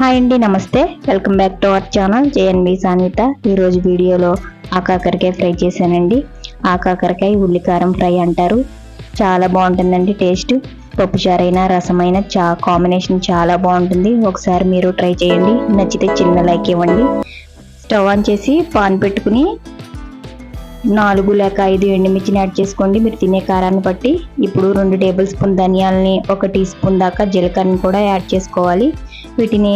Hi అండి, నమస్తే. Welcome back to our channel JNB Sanvitha. ఈరోజు వీడియోలో ఆకాకరకాయ ఫ్రై చేశానండి. ఆకాకరకాయ ఉల్లికారం ఫ్రై అంటారు. చాలా బాగుంటుందండి టేస్ట్. పప్పుచారైనా రసమైన కాంబినేషన్ చాలా బాగుంటుంది. ఒకసారి మీరు ట్రై చేయండి. నచ్చితే చిన్న లైక్ ఇవ్వండి. స్టవ్ ఆన్ చేసి పాన్ పెట్టుకుని 4 లేక 5 ఎండుమిర్చిని యాడ్ చేసుకోండి, మీరు తినే కారాన్ని బట్టి. ఇప్పుడు 2 టేబుల్ స్పూన్ ధనియాలని, 1 టీ స్పూన్ దాకా జీలకర్రని కూడా యాడ్ చేసుకోవాలి. వీటిని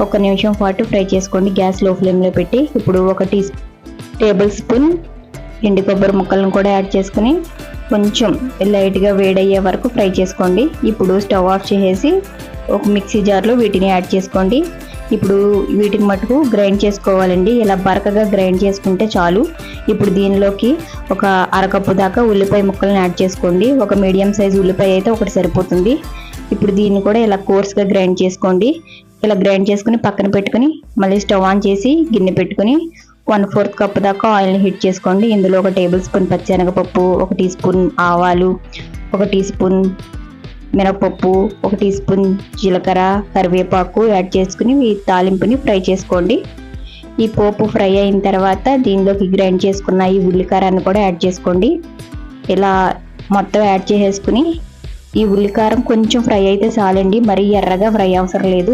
1 నిమిషం పాటు ఫ్రై చేసుకోండి, గ్యాస్ లో ఫ్లేమ్లో పెట్టి. ఇప్పుడు 1 టేబుల్ స్పూన్ ఎండు కొబ్బరి ముక్కలను కూడా యాడ్ చేసుకుని కొంచెం లైట్గా వేడయ్యే వరకు ఫ్రై చేసుకోండి. ఇప్పుడు స్టవ్ ఆఫ్ చేసేసి ఒక మిక్సీ జార్లో వీటిని యాడ్ చేసుకోండి. ఇప్పుడు వీటిని మటుకు గ్రైండ్ చేసుకోవాలండి. ఇలా బరకగా గ్రైండ్ చేసుకుంటే చాలు. ఇప్పుడు దీనిలోకి ఒక అరకప్పు దాకా ఉల్లిపాయ ముక్కలను యాడ్ చేసుకోండి. ఒక మీడియం సైజు ఉల్లిపాయ అయితే ఒకటి సరిపోతుంది. ఇప్పుడు దీన్ని కూడా ఇలా కోర్స్గా గ్రైండ్ చేసుకోండి. ఇలా గ్రైండ్ చేసుకుని పక్కన పెట్టుకుని మళ్ళీ స్టవ్ ఆన్ చేసి గిన్నె పెట్టుకుని 1/4 కప్ దాకా ఆయిల్ని హీట్ చేసుకోండి. ఇందులో 1 టేబుల్ స్పూన్ పచ్చిశనగపప్పు, 1 టీ స్పూన్ ఆవాలు, 1 టీ స్పూన్ మినపప్పు, 1 టీ స్పూన్ జీలకర్ర, కరివేపాకు యాడ్ చేసుకుని ఈ తాలింపుని ఫ్రై చేసుకోండి. ఈ పోపు ఫ్రై అయిన తర్వాత దీనిలోకి గ్రైండ్ చేసుకున్న ఈ ఉల్లికారాన్ని కూడా యాడ్ చేసుకోండి. ఇలా మొత్తం యాడ్ చేసేసుకుని ఈ ఉల్లికారం కొంచెం ఫ్రై అయితే చాలండి, మరీ ఎర్రగా ఫ్రై అవసరం లేదు.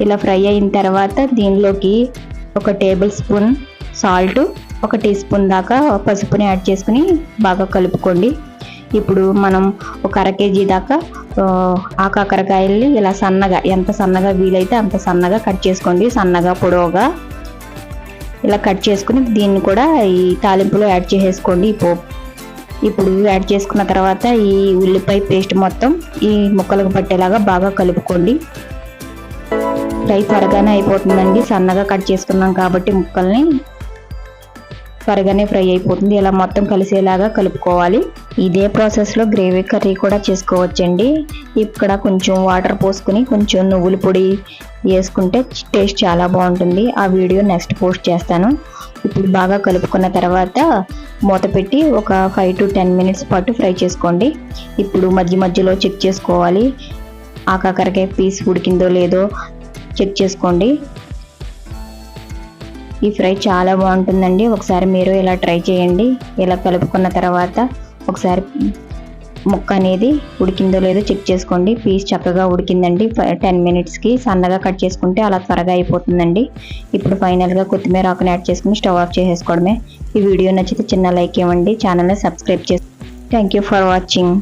ఇలా ఫ్రై అయిన తర్వాత దీనిలోకి 1 tablespoon salt, 1 teaspoon దాకా పసుపుని యాడ్ చేసుకుని బాగా కలుపుకోండి. ఇప్పుడు మనం 1 అర కేజీ దాకా ఆకాకరకాయల్ని ఇలా సన్నగా, ఎంత సన్నగా వీలైతే అంత సన్నగా కట్ చేసుకోండి. సన్నగా పొడవుగా ఇలా కట్ చేసుకుని దీన్ని కూడా ఈ తాలింపులో యాడ్ చేసేసుకోండి. ఇప్పుడు యాడ్ చేసుకున్న తర్వాత ఈ ఉల్లిపాయ పేస్ట్ మొత్తం ఈ ముక్కలకు పట్టేలాగా బాగా కలుపుకోండి. ఫ్రై త్వరగానే అయిపోతుందండి, సన్నగా కట్ చేసుకున్నాం కాబట్టి ముక్కల్ని త్వరగానే ఫ్రై అయిపోతుంది. ఇలా మొత్తం కలిసేలాగా కలుపుకోవాలి. ఇదే ప్రాసెస్లో గ్రేవీ కర్రీ కూడా చేసుకోవచ్చండి. ఇక్కడ కొంచెం వాటర్ పోసుకుని కొంచెం నువ్వుల పొడి వేసుకుంటే టేస్ట్ చాలా బాగుంటుంది. ఆ వీడియో నెక్స్ట్ పోస్ట్ చేస్తాను. ఇప్పుడు బాగా కలుపుకున్న తర్వాత మూత పెట్టి ఒక 5 to 10 మినిట్స్ పాటు ఫ్రై చేసుకోండి. ఇప్పుడు మధ్య మధ్యలో చెక్ చేసుకోవాలి, ఆకాకరకాయ పీస్ ఉడికిందో లేదో చెక్ చేసుకోండి. ఈ ఫ్రై చాలా బాగుంటుందండి. ఒకసారి మీరు ఇలా ట్రై చేయండి. ఇలా కలుపుకున్న తర్వాత ఒకసారి ముక్క అనేది ఉడికిందో లేదో చెక్ చేసుకోండి. పీస్ చక్కగా ఉడికిందండి. 10 మినిట్స్కి సన్నగా కట్ చేసుకుంటే అలా త్వరగా అయిపోతుందండి. ఇప్పుడు ఫైనల్గా కొత్తిమీర ఆకుని యాడ్ చేసుకుని స్టవ్ ఆఫ్ చేసేసుకోవడమే. ఈ వీడియో నచ్చితే చిన్న లైక్ ఇవ్వండి, ఛానల్ని సబ్స్క్రైబ్ చేసుకోండి. Thank you for watching.